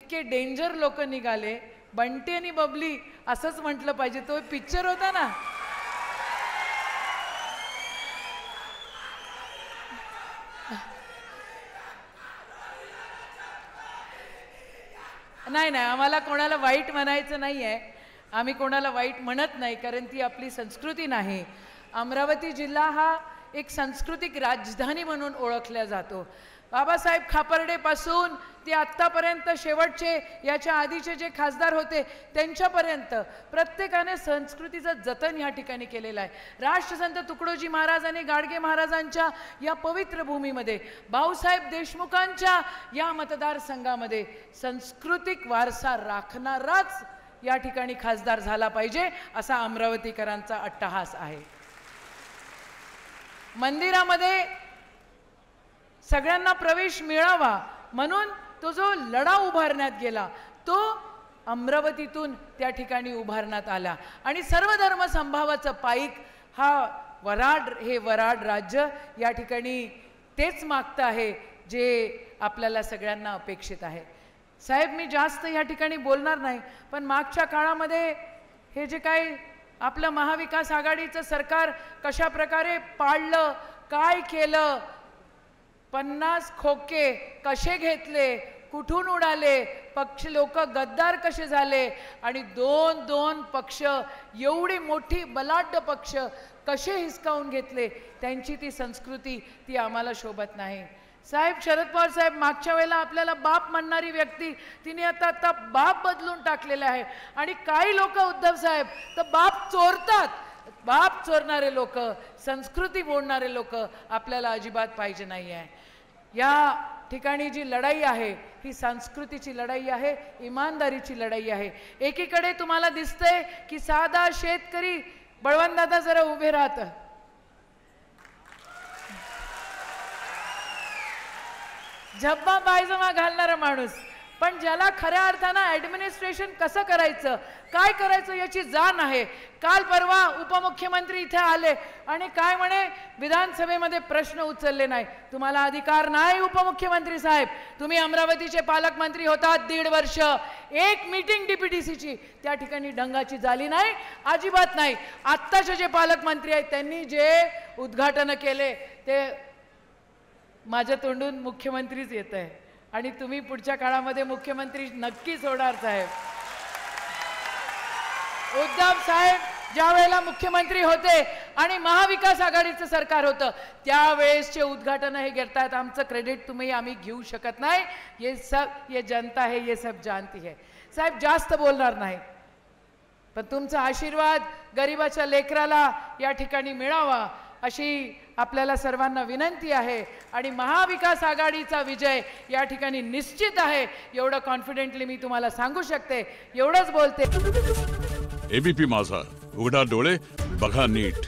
इतके डेंजर लोक निघाले, बंटी आणि बबली असंच म्हटलं पाहिजे, तो पिक्चर होता ना. नाही नाही, आम्हाला कोणाला वाईट म्हणायचं नाही आहे, आम्ही कोणाला वाईट म्हणत नाही, कारण ती आपली संस्कृती नाही. अमरावती जिल्हा हा एक सांस्कृतिक राजधानी म्हणून ओळखला जातो. बाबासाहेब खापर्डेपासून ते आत्तापर्यंत शेवटचे याच्या आधीचे जे खासदार होते त्यांच्यापर्यंत प्रत्येकाने संस्कृतीचं जतन या ठिकाणी केलेलं आहे. राष्ट्रसंत तुकडोजी महाराज आणि गाडगे महाराजांच्या या पवित्र भूमीमध्ये, भाऊसाहेब देशमुखांच्या या मतदारसंघामध्ये सांस्कृतिक वारसा राखणाराच या ठिकाणी खासदार झाला पाहिजे, असा अमरावतीकरांचा अट्टहास आहे. मंदिरामध्ये सगळ्यांना प्रवेश मिळावा म्हणून तो जो लढा उभारण्यात गेला तो अमरावतीतून त्या ठिकाणी उभारण्यात आला. आणि सर्व धर्म संभावाचं पाईक हा वराड, हे वराड राज्य या ठिकाणी तेच मागतं आहे जे आपल्याला सगळ्यांना अपेक्षित आहे. साहेब, मी जास्त या ठिकाणी बोलणार नाही, पण मागच्या काळामध्ये हे जे काही आपलं महाविकास आघाडीचं सरकार कशा प्रकारे पाळलं, काय केलं, 50 खोके कसे घेतले, कुठून उडाले, पक्ष लोक गद्दार कसे झाले आणि दोन पक्ष एवढी मोठी बलाढ्य पक्ष कसे हिसकावून घेतले, त्यांची ती संस्कृती ती आम्हाला शोभत नाही. साहेब, शरद पवार साहेब मागच्या वेळेला आपल्याला बाप म्हणणारी व्यक्ती तिने आता बाप बदलून टाकलेला आहे. आणि काही लोक उद्धव साहेब तर बाप चोरतात. बाप चोरणारे लोक, संस्कृती बोलणारे लोक आपल्याला अजिबात पाहिजे नाही आहे. या ठिकाणी जी लढाई आहे ही संस्कृतीची लढाई आहे, इमानदारीची लढाई आहे. एकीकडे तुम्हाला दिसतंय की साधा शेतकरी बळवंतदादा जरा उभे राहतं, झब्बा पायजमा घालणारा माणूस, पण ज्याला खऱ्या अर्थानं ॲडमिनिस्ट्रेशन कसं करायचं, काय करायचं याची जाण आहे. काल परवा उपमुख्यमंत्री इथे आले आणि काय म्हणे, विधानसभेमध्ये प्रश्न उचलले नाही. तुम्हाला अधिकार नाही उपमुख्यमंत्री साहेब, तुम्ही अमरावतीचे पालकमंत्री होतात 1.5 वर्ष, एक मीटिंग DPTCची त्या ठिकाणी ढंगाची झाली नाही, अजिबात नाही. आत्ताचे जे पालकमंत्री आहेत त्यांनी जे उद्घाटन केले ते माझ्या तोंडून मुख्यमंत्रीच येत आहे आणि तुम्ही पुढच्या काळामध्ये मुख्यमंत्री नक्कीच होणार साहेब. उद्धव साहेब ज्या वेळेला मुख्यमंत्री होते आणि महाविकास आघाडीचं सरकार होतं त्यावेळेसचे उद्घाटन हे घेतात, आमचं क्रेडिट तुम्ही आम्ही घेऊ शकत नाही. ये जनता है, ये सब जानती है. साहेब, जास्त बोलणार नाही, पण तुमचा आशीर्वाद गरिबाच्या लेकराला या ठिकाणी मिळावा अशी आपल्याला सर्वांना विनंती आहे. आणि महाविकास आघाडीचा विजय या ठिकाणी निश्चित आहे, एवढं कॉन्फिडेंटली मी तुम्हाला सांगू शकते. एवढंच बोलते. ABP माझा, उघडा डोळे बघा नीट.